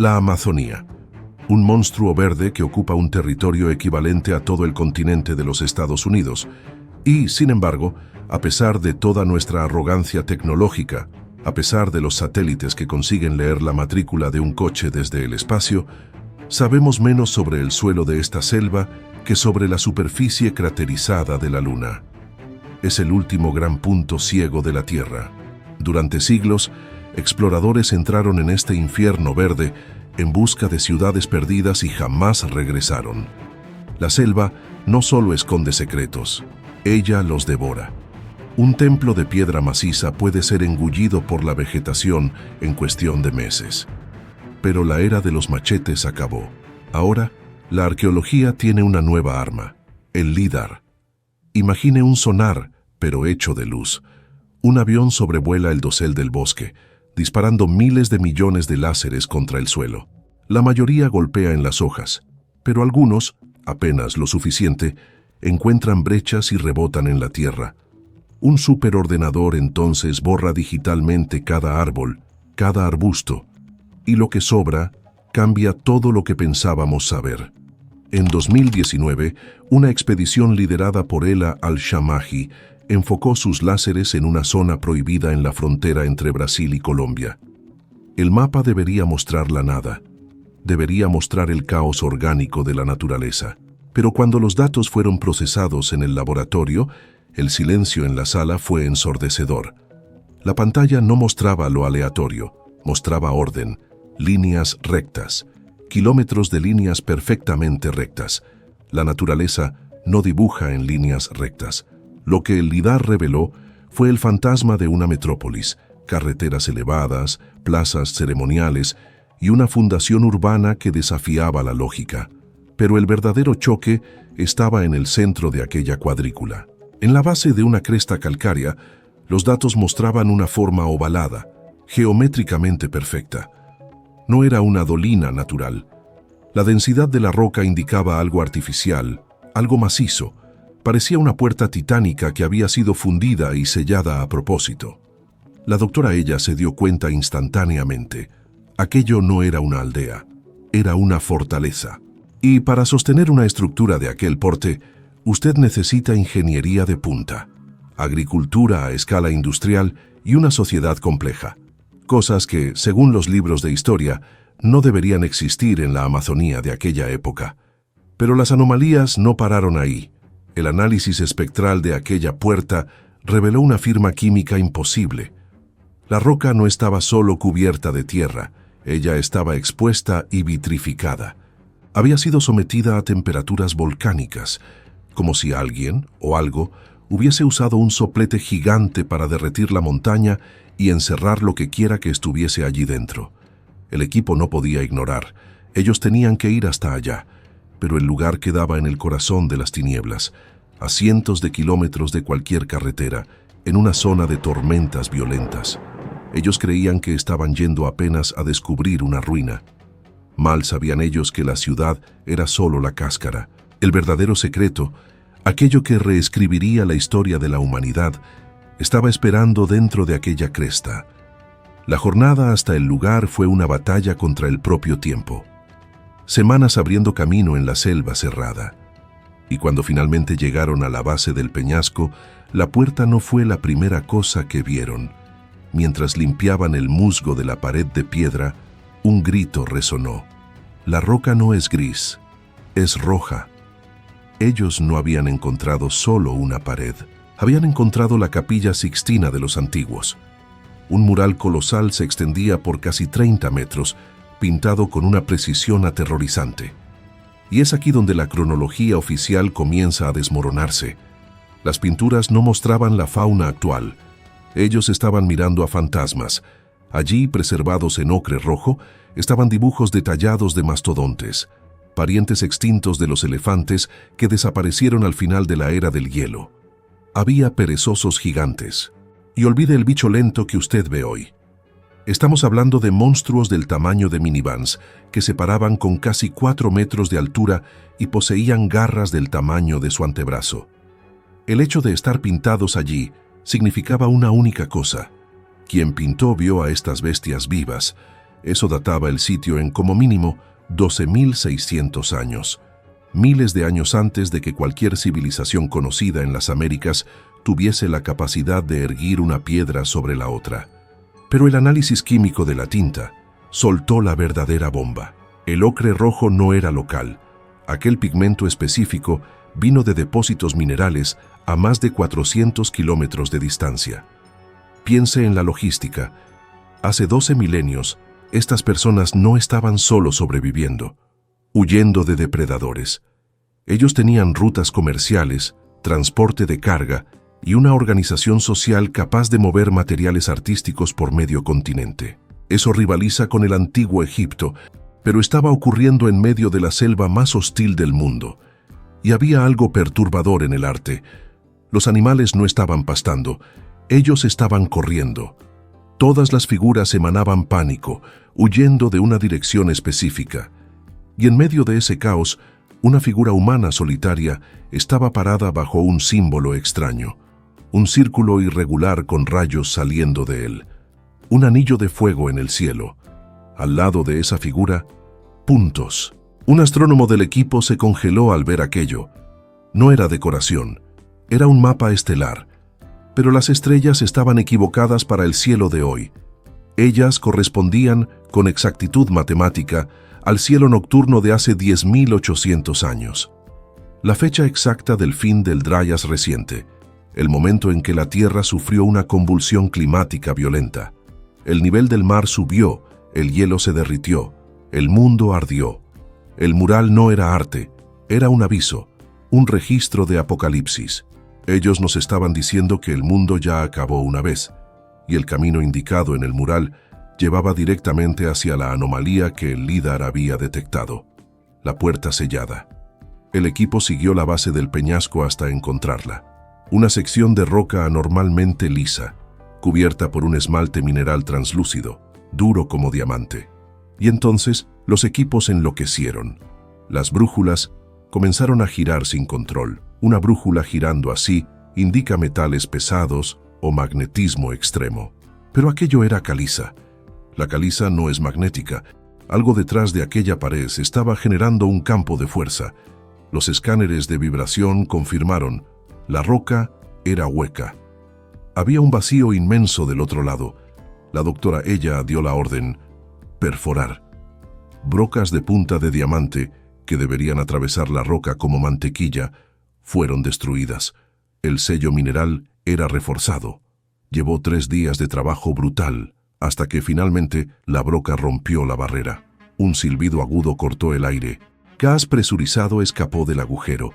La Amazonía, un monstruo verde que ocupa un territorio equivalente a todo el continente de los Estados Unidos. Y, sin embargo, a pesar de toda nuestra arrogancia tecnológica, a pesar de los satélites que consiguen leer la matrícula de un coche desde el espacio, sabemos menos sobre el suelo de esta selva que sobre la superficie craterizada de la Luna. Es el último gran punto ciego de la Tierra. Durante siglos, exploradores entraron en este infierno verde en busca de ciudades perdidas y jamás regresaron. La selva no solo esconde secretos, ella los devora. Un templo de piedra maciza puede ser engullido por la vegetación en cuestión de meses. Pero la era de los machetes acabó. Ahora, la arqueología tiene una nueva arma, el LIDAR. Imagine un sonar, pero hecho de luz. Un avión sobrevuela el dosel del bosque, disparando miles de millones de láseres contra el suelo. La mayoría golpea en las hojas, pero algunos, apenas lo suficiente, encuentran brechas y rebotan en la tierra. Un superordenador entonces borra digitalmente cada árbol, cada arbusto, y lo que sobra cambia todo lo que pensábamos saber. En 2019, una expedición liderada por Ela Al-Shamahi enfocó sus láseres en una zona prohibida en la frontera entre Brasil y Colombia. El mapa debería mostrar la nada, debería mostrar el caos orgánico de la naturaleza. Pero cuando los datos fueron procesados en el laboratorio, el silencio en la sala fue ensordecedor. La pantalla no mostraba lo aleatorio, mostraba orden, líneas rectas, kilómetros de líneas perfectamente rectas. La naturaleza no dibuja en líneas rectas. Lo que el LIDAR reveló fue el fantasma de una metrópolis, carreteras elevadas, plazas ceremoniales y una fundación urbana que desafiaba la lógica. Pero el verdadero choque estaba en el centro de aquella cuadrícula. En la base de una cresta calcárea, los datos mostraban una forma ovalada, geométricamente perfecta. No era una dolina natural. La densidad de la roca indicaba algo artificial, algo macizo. Parecía una puerta titánica que había sido fundida y sellada a propósito. La doctora Ella se dio cuenta instantáneamente. Aquello no era una aldea, era una fortaleza. Y para sostener una estructura de aquel porte, usted necesita ingeniería de punta, agricultura a escala industrial y una sociedad compleja. Cosas que, según los libros de historia, no deberían existir en la Amazonía de aquella época. Pero las anomalías no pararon ahí. El análisis espectral de aquella puerta reveló una firma química imposible. La roca no estaba solo cubierta de tierra, ella estaba expuesta y vitrificada. Había sido sometida a temperaturas volcánicas, como si alguien o algo hubiese usado un soplete gigante para derretir la montaña y encerrar lo que quiera que estuviese allí dentro. El equipo no podía ignorar, ellos tenían que ir hasta allá, pero el lugar quedaba en el corazón de las tinieblas, a cientos de kilómetros de cualquier carretera, en una zona de tormentas violentas. Ellos creían que estaban yendo apenas a descubrir una ruina. Mal sabían ellos que la ciudad era solo la cáscara. El verdadero secreto, aquello que reescribiría la historia de la humanidad, estaba esperando dentro de aquella cresta. La jornada hasta el lugar fue una batalla contra el propio tiempo. Semanas abriendo camino en la selva cerrada. Y cuando finalmente llegaron a la base del peñasco, la puerta no fue la primera cosa que vieron. Mientras limpiaban el musgo de la pared de piedra, un grito resonó. La roca no es gris, es roja. Ellos no habían encontrado solo una pared, habían encontrado la Capilla Sixtina de los antiguos. Un mural colosal se extendía por casi 30 metros, pintado con una precisión aterrorizante. Y es aquí donde la cronología oficial comienza a desmoronarse. Las pinturas no mostraban la fauna actual. Ellos estaban mirando a fantasmas. Allí, preservados en ocre rojo, estaban dibujos detallados de mastodontes, parientes extintos de los elefantes que desaparecieron al final de la era del hielo. Había perezosos gigantes. Y olvide el bicho lento que usted ve hoy. Estamos hablando de monstruos del tamaño de minivans, que se paraban con casi 4 metros de altura y poseían garras del tamaño de su antebrazo. El hecho de estar pintados allí significaba una única cosa. Quien pintó vio a estas bestias vivas, Eso databa el sitio en como mínimo 12.600 años, miles de años antes de que cualquier civilización conocida en las Américas tuviese la capacidad de erguir una piedra sobre la otra. Pero el análisis químico de la tinta soltó la verdadera bomba. El ocre rojo no era local. Aquel pigmento específico vino de depósitos minerales a más de 400 kilómetros de distancia. Piense en la logística. Hace 12 milenios, estas personas no estaban solo sobreviviendo, huyendo de depredadores. Ellos tenían rutas comerciales, transporte de carga y una organización social capaz de mover materiales artísticos por medio continente. Eso rivaliza con el antiguo Egipto, pero estaba ocurriendo en medio de la selva más hostil del mundo. Y había algo perturbador en el arte. Los animales no estaban pastando, ellos estaban corriendo. Todas las figuras emanaban pánico, huyendo de una dirección específica. Y en medio de ese caos, una figura humana solitaria estaba parada bajo un símbolo extraño, un círculo irregular con rayos saliendo de él, un anillo de fuego en el cielo. Al lado de esa figura, puntos. Un astrónomo del equipo se congeló al ver aquello. No era decoración, era un mapa estelar. Pero las estrellas estaban equivocadas para el cielo de hoy. Ellas correspondían, con exactitud matemática, al cielo nocturno de hace 10.800 años. La fecha exacta del fin del Dryas reciente, el momento en que la Tierra sufrió una convulsión climática violenta. El nivel del mar subió, el hielo se derritió, el mundo ardió. El mural no era arte, era un aviso, un registro de apocalipsis. Ellos nos estaban diciendo que el mundo ya acabó una vez, y el camino indicado en el mural llevaba directamente hacia la anomalía que el LIDAR había detectado, la puerta sellada. El equipo siguió la base del peñasco hasta encontrarla, una sección de roca anormalmente lisa, cubierta por un esmalte mineral translúcido, duro como diamante. Y entonces los equipos enloquecieron. Las brújulas comenzaron a girar sin control. Una brújula girando así indica metales pesados o magnetismo extremo. Pero aquello era caliza. La caliza no es magnética. Algo detrás de aquella pared estaba generando un campo de fuerza. Los escáneres de vibración confirmaron, la roca era hueca. Había un vacío inmenso del otro lado. La doctora Ella dio la orden, perforar. Brocas de punta de diamante, que deberían atravesar la roca como mantequilla, fueron destruidas. El sello mineral era reforzado. Llevó 3 días de trabajo brutal, hasta que finalmente la broca rompió la barrera. Un silbido agudo cortó el aire. Gas presurizado escapó del agujero,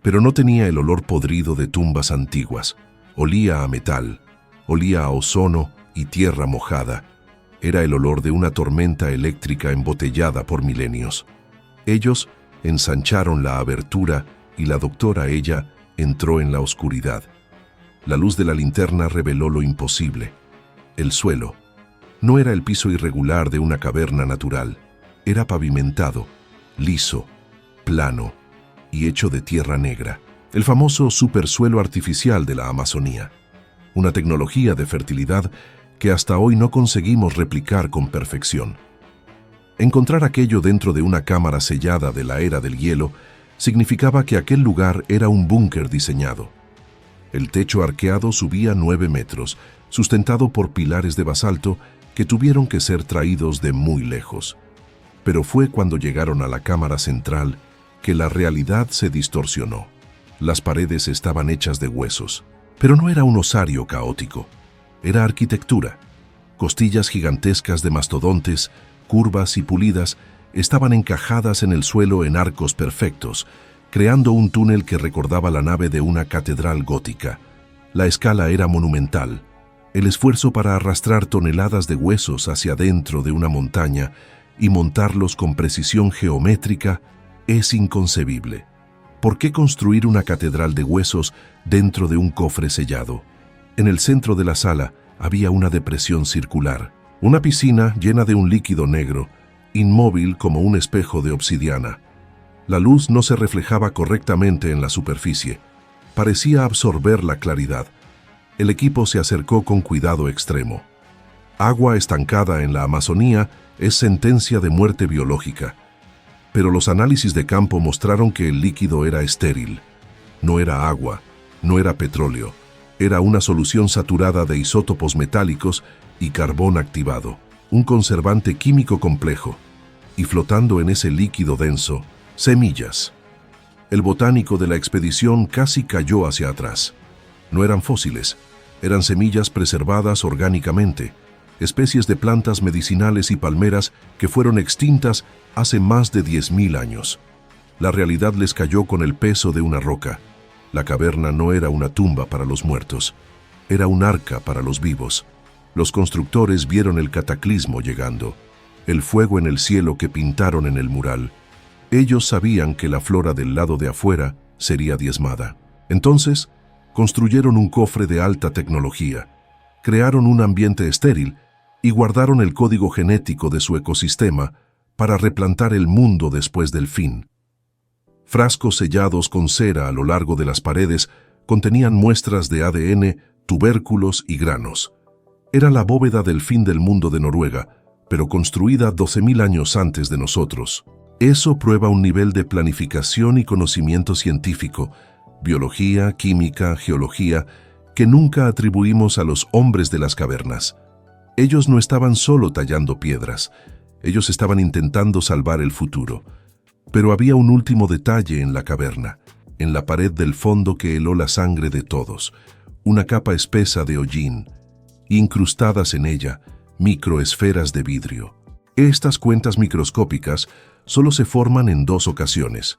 pero no tenía el olor podrido de tumbas antiguas. Olía a metal, olía a ozono y tierra mojada. Era el olor de una tormenta eléctrica embotellada por milenios. Ellos ensancharon la abertura y la doctora Ella entró en la oscuridad. La luz de la linterna reveló lo imposible. El suelo no era el piso irregular de una caverna natural. Era pavimentado, liso, plano y hecho de tierra negra. El famoso supersuelo artificial de la Amazonía. Una tecnología de fertilidad que hasta hoy no conseguimos replicar con perfección. Encontrar aquello dentro de una cámara sellada de la era del hielo significaba que aquel lugar era un búnker diseñado. El techo arqueado subía 9 metros, sustentado por pilares de basalto que tuvieron que ser traídos de muy lejos. Pero fue cuando llegaron a la cámara central que la realidad se distorsionó. Las paredes estaban hechas de huesos, pero no era un osario caótico. Era arquitectura. Costillas gigantescas de mastodontes, curvas y pulidas, estaban encajadas en el suelo en arcos perfectos, creando un túnel que recordaba la nave de una catedral gótica. La escala era monumental. El esfuerzo para arrastrar toneladas de huesos hacia dentro de una montaña y montarlos con precisión geométrica es inconcebible. ¿Por qué construir una catedral de huesos dentro de un cofre sellado? En el centro de la sala había una depresión circular, una piscina llena de un líquido negro, inmóvil como un espejo de obsidiana. La luz no se reflejaba correctamente en la superficie. Parecía absorber la claridad. El equipo se acercó con cuidado extremo. Agua estancada en la Amazonía Es sentencia de muerte biológica. Pero los análisis de campo mostraron que el líquido era estéril. No era agua, no era petróleo. Era una solución saturada de isótopos metálicos y carbón activado, un conservante químico complejo. Y flotando en ese líquido denso, semillas. El botánico de la expedición casi cayó hacia atrás. No eran fósiles, eran semillas preservadas orgánicamente, especies de plantas medicinales y palmeras que fueron extintas hace más de 10.000 años. La realidad les cayó con el peso de una roca. La caverna no era una tumba para los muertos, era un arca para los vivos. Los constructores vieron el cataclismo llegando, el fuego en el cielo que pintaron en el mural. Ellos sabían que la flora del lado de afuera sería diezmada. Entonces, construyeron un cofre de alta tecnología, crearon un ambiente estéril y guardaron el código genético de su ecosistema para replantar el mundo después del fin. Frascos sellados con cera a lo largo de las paredes contenían muestras de ADN, tubérculos y granos. Era la bóveda del fin del mundo de Noruega, pero construida 12.000 años antes de nosotros. Eso prueba un nivel de planificación y conocimiento científico, biología, química, geología, que nunca atribuimos a los hombres de las cavernas. Ellos no estaban solo tallando piedras, ellos estaban intentando salvar el futuro. Pero había un último detalle en la caverna, en la pared del fondo que heló la sangre de todos, una capa espesa de hollín, incrustadas en ella, microesferas de vidrio. Estas cuentas microscópicas solo se forman en dos ocasiones: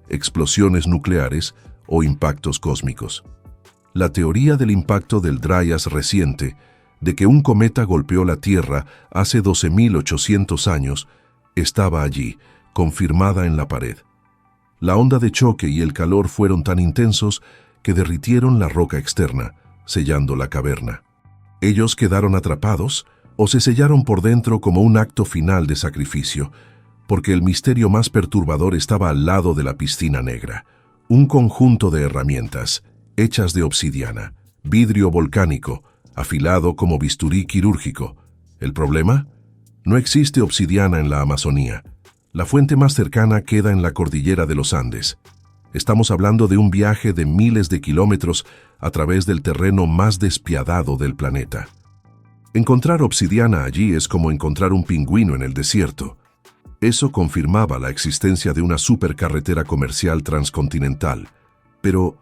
explosiones nucleares o impactos cósmicos. La teoría del impacto del Dryas reciente, de que un cometa golpeó la Tierra hace 12.800 años, estaba allí, confirmada en la pared. La onda de choque y el calor fueron tan intensos que derritieron la roca externa, sellando la caverna. Ellos quedaron atrapados o se sellaron por dentro como un acto final de sacrificio, porque el misterio más perturbador estaba al lado de la piscina negra. Un conjunto de herramientas, hechas de obsidiana, vidrio volcánico, afilado como bisturí quirúrgico. ¿El problema? No existe obsidiana en la Amazonía. La fuente más cercana queda en la cordillera de los Andes. Estamos hablando de un viaje de miles de kilómetros a través del terreno más despiadado del planeta. Encontrar obsidiana allí es como encontrar un pingüino en el desierto. Eso confirmaba la existencia de una supercarretera comercial transcontinental. Pero,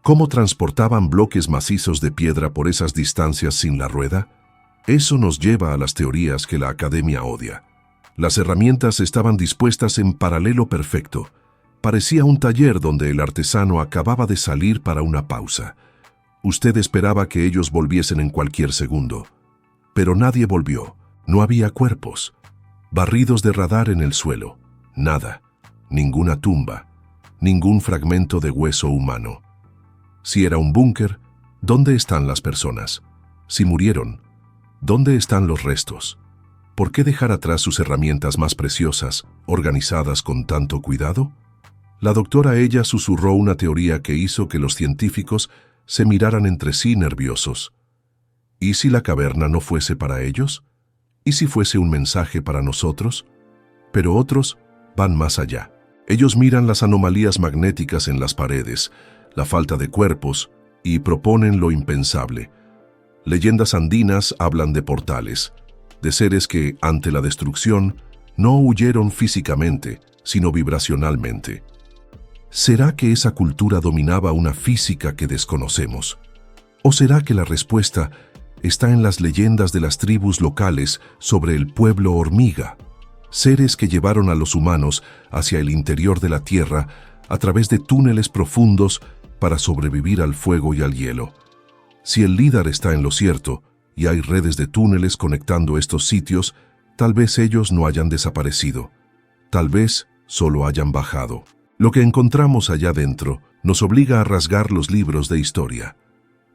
¿cómo transportaban bloques macizos de piedra por esas distancias sin la rueda? Eso nos lleva a las teorías que la academia odia. Las herramientas estaban dispuestas en paralelo perfecto. Parecía un taller donde el artesano acababa de salir para una pausa. Usted esperaba que ellos volviesen en cualquier segundo. Pero nadie volvió. No había cuerpos. Barridos de radar en el suelo. Nada. Ninguna tumba. Ningún fragmento de hueso humano. Si era un búnker, ¿dónde están las personas? Si murieron, ¿dónde están los restos? ¿Por qué dejar atrás sus herramientas más preciosas, organizadas con tanto cuidado? La doctora ella susurró una teoría que hizo que los científicos se miraran entre sí nerviosos. ¿Y si la caverna no fuese para ellos? ¿Y si fuese un mensaje para nosotros? Pero otros van más allá. Ellos miran las anomalías magnéticas en las paredes, la falta de cuerpos, y proponen lo impensable. Leyendas andinas hablan de portales, de seres que, ante la destrucción, no huyeron físicamente, sino vibracionalmente. ¿Será que esa cultura dominaba una física que desconocemos? ¿O será que la respuesta está en las leyendas de las tribus locales sobre el pueblo hormiga? Seres que llevaron a los humanos hacia el interior de la Tierra a través de túneles profundos para sobrevivir al fuego y al hielo. Si el líder está en lo cierto y hay redes de túneles conectando estos sitios, tal vez ellos no hayan desaparecido. Tal vez solo hayan bajado. Lo que encontramos allá dentro nos obliga a rasgar los libros de historia.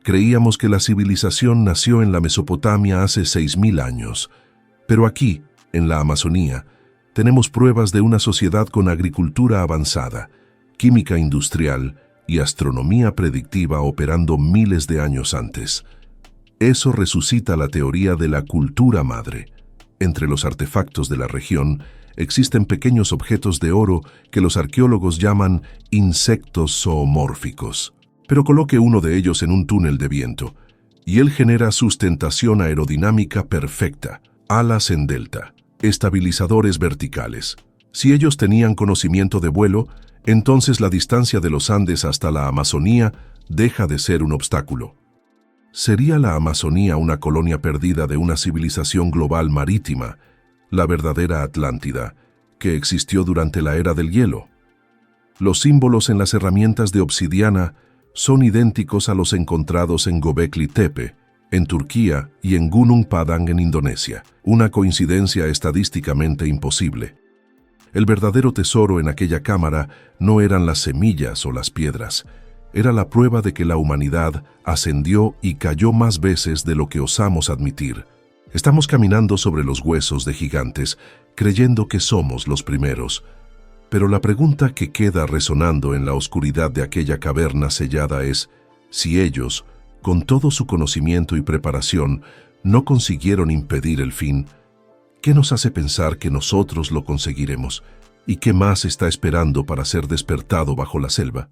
Creíamos que la civilización nació en la Mesopotamia hace 6.000 años, pero aquí, en la Amazonía, tenemos pruebas de una sociedad con agricultura avanzada, química industrial y astronomía predictiva operando miles de años antes. Eso resucita la teoría de la cultura madre. Entre los artefactos de la región existen pequeños objetos de oro que los arqueólogos llaman insectos zoomórficos. Pero coloque uno de ellos en un túnel de viento, y él genera sustentación aerodinámica perfecta, alas en delta, estabilizadores verticales. Si ellos tenían conocimiento de vuelo, entonces la distancia de los Andes hasta la Amazonía deja de ser un obstáculo. ¿Sería la Amazonía una colonia perdida de una civilización global marítima, la verdadera Atlántida, que existió durante la era del hielo? Los símbolos en las herramientas de obsidiana son idénticos a los encontrados en Göbekli Tepe, en Turquía, y en Gunung Padang en Indonesia, una coincidencia estadísticamente imposible. El verdadero tesoro en aquella cámara no eran las semillas o las piedras, era la prueba de que la humanidad ascendió y cayó más veces de lo que osamos admitir. Estamos caminando sobre los huesos de gigantes, creyendo que somos los primeros. Pero la pregunta que queda resonando en la oscuridad de aquella caverna sellada es, si ellos, con todo su conocimiento y preparación, no consiguieron impedir el fin, ¿qué nos hace pensar que nosotros lo conseguiremos? ¿Y qué más está esperando para ser despertado bajo la selva?